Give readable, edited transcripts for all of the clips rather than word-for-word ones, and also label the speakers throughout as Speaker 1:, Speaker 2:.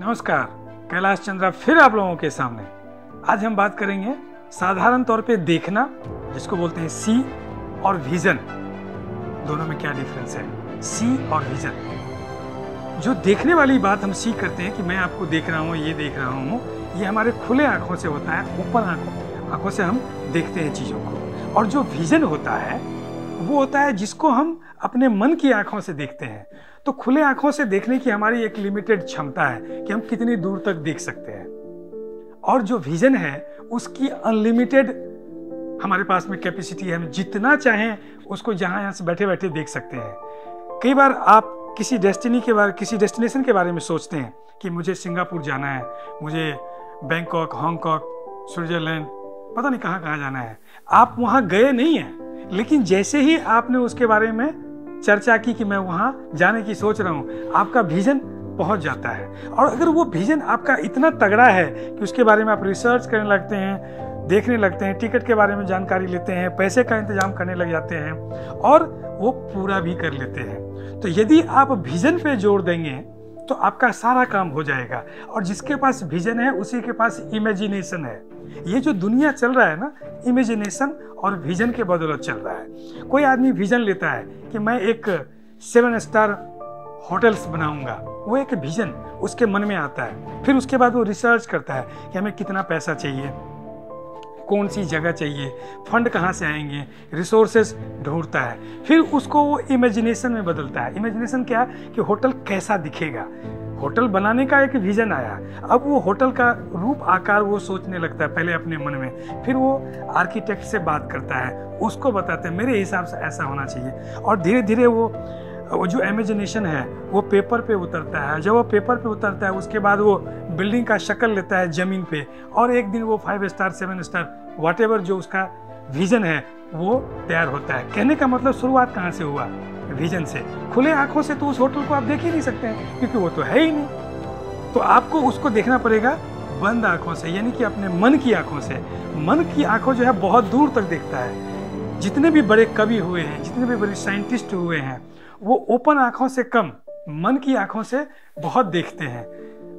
Speaker 1: नमस्कार, कैलाश चंद्रा फिर आप लोगों के सामने। आज हम बात करेंगे साधारण तौर पे देखना, जिसको बोलते हैं सी, और विजन। दोनों में क्या डिफरेंस है, सी और विजन। जो देखने वाली बात हम सी करते हैं कि मैं आपको देख रहा हूँ, ये देख रहा हूँ, ये हमारे खुले आंखों से होता है, ओपन आंखों से हम देखते हैं चीज़ों को। और जो विजन होता है वो होता है जिसको हम अपने मन की आंखों से देखते हैं। तो खुले आंखों से देखने की हमारी एक लिमिटेड क्षमता है कि हम कितनी दूर तक देख सकते हैं, और जो विजन है उसकी अनलिमिटेड हमारे पास में कैपेसिटी है। हम जितना चाहें उसको यहाँ से बैठे बैठे देख सकते हैं। कई बार आप किसी डेस्टिनेशन के बारे में सोचते हैं कि मुझे सिंगापुर जाना है, मुझे बैंकॉक, हांगकांग, स्विट्जरलैंड, पता नहीं कहाँ कहाँ जाना है। आप वहाँ गए नहीं हैं, लेकिन जैसे ही आपने उसके बारे में चर्चा की कि मैं वहाँ जाने की सोच रहा हूँ, आपका विजन पहुँच जाता है। और अगर वो विजन आपका इतना तगड़ा है कि उसके बारे में आप रिसर्च करने लगते हैं, देखने लगते हैं, टिकट के बारे में जानकारी लेते हैं, पैसे का इंतजाम करने लग जाते हैं और वो पूरा भी कर लेते हैं। तो यदि आप विजन पे जोर देंगे तो आपका सारा काम हो जाएगा। और जिसके पास विजन है उसी के पास इमेजिनेशन है। ये जो दुनिया चल रहा है ना, इमेजिनेशन और विजन के बदौलत चल रहा है। कोई आदमी विजन लेता है कि मैं एक 7 स्टार होटल्स बनाऊंगा, वो एक विजन उसके मन में आता है। फिर उसके बाद वो रिसर्च करता है कि हमें कितना पैसा चाहिए, कौन सी जगह चाहिए, फंड कहाँ से आएंगे, रिसोर्सेज ढूंढता है। फिर उसको वो इमेजिनेशन में बदलता है। इमेजिनेशन क्या है कि होटल कैसा दिखेगा। होटल बनाने का एक विजन आया, अब वो होटल का रूप आकार वो सोचने लगता है पहले अपने मन में। फिर वो आर्किटेक्ट से बात करता है, उसको बताते हैं मेरे हिसाब से ऐसा होना चाहिए। और धीरे धीरे वो जो इमेजिनेशन है वो पेपर पे उतरता है। जब वो पेपर पे उतरता है उसके बाद वो बिल्डिंग का शक्ल लेता है ज़मीन पे, और एक दिन वो 5 स्टार 7 स्टार व्हाटएवर जो उसका विजन है वो तैयार होता है। कहने का मतलब शुरुआत कहाँ से हुआ, विजन से। खुले आंखों से तो उस होटल को आप देख ही नहीं सकते हैं क्योंकि वो तो है ही नहीं। तो आपको उसको देखना पड़ेगा बंद आंखों से, यानी कि अपने मन की आंखों से। मन की आंखों जो है बहुत दूर तक देखता है। जितने भी बड़े कवि हुए हैं, जितने भी बड़े साइंटिस्ट हुए हैं, वो ओपन आंखों से कम मन की आंखों से बहुत देखते हैं।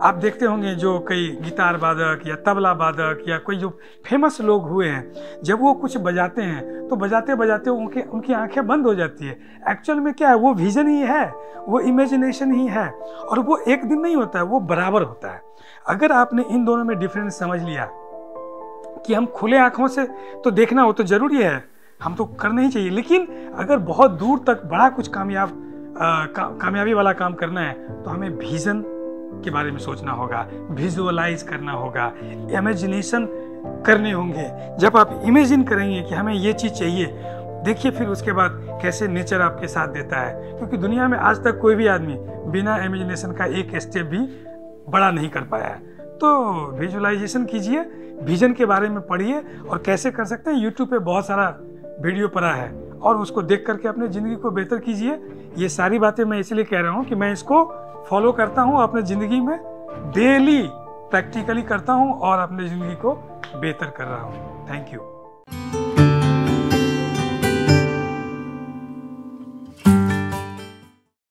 Speaker 1: आप देखते होंगे जो कई गिटार वादक या तबला वादक या कोई जो फेमस लोग हुए हैं, जब वो कुछ बजाते हैं तो बजाते बजाते उनकी आंखें बंद हो जाती है। एक्चुअल में क्या है, वो विजन ही है, वो इमेजिनेशन ही है, और वो एक दिन नहीं होता है, वो बराबर होता है। अगर आपने इन दोनों में डिफरेंस समझ लिया कि हम खुले आंखों से तो देखना हो तो जरूरी है, हम तो करना ही चाहिए, लेकिन अगर बहुत दूर तक बड़ा कुछ कामयाबी वाला काम करना है तो हमें विजन के बारे में सोचना होगा, विजुअलाइज करना होगा, इमेजिनेशन करने होंगे। जब आप इमेजिन करेंगे कि हमें ये चीज़ चाहिए, देखिए फिर उसके बाद कैसे नेचर आपके साथ देता है। क्योंकि दुनिया में आज तक कोई भी आदमी बिना इमेजिनेशन का एक स्टेप भी बड़ा नहीं कर पाया है। तो विजुअलाइजेशन कीजिए, विजन के बारे में पढ़िए, और कैसे कर सकते हैं यूट्यूब पे बहुत सारा वीडियो पड़ा है, और उसको देख करके अपने ज़िंदगी को बेहतर कीजिए। ये सारी बातें मैं इसलिए कह रहा हूँ कि मैं इसको फॉलो करता हूँ अपने ज़िंदगी में, डेली प्रैक्टिकली करता हूँ और अपनी ज़िंदगी को बेहतर कर रहा हूँ। Thank you.